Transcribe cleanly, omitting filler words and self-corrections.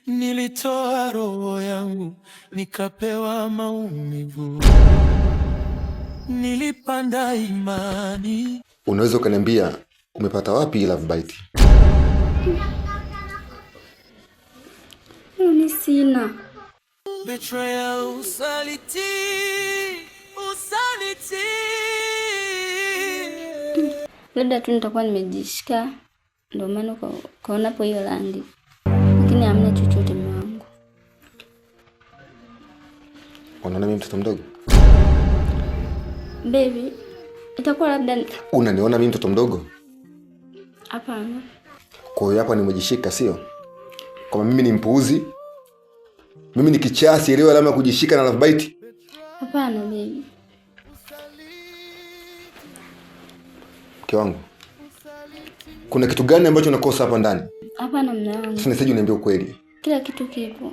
Nilitoa roho yangu nikapewa maumivu, nilipanda imani. Unaweza ukaniambia umepata wapi love bite? Mimi sina. Betrayal, usaliti. Labda tu nitakuwa nimejishika, ndio maana ukaona hapo hiyo rangi, lakini hamna chochote mwangu. Unaona mimi mtoto mdogo? Baby, itakuwa labda unaniona mimi mtoto mdogo? Hapana. Kwa hiyo hapa nimejishika, sio? Kama mimi ni mpuuzi? Mimi ni kichasi ile alama kujishika na love bite? Hapana baby. Mke wangu, kuna kitu gani ambacho unakosa hapa ndani? Hapana mume wangu. Sasa nisaje uniambie ukweli. Kila kitu kipo.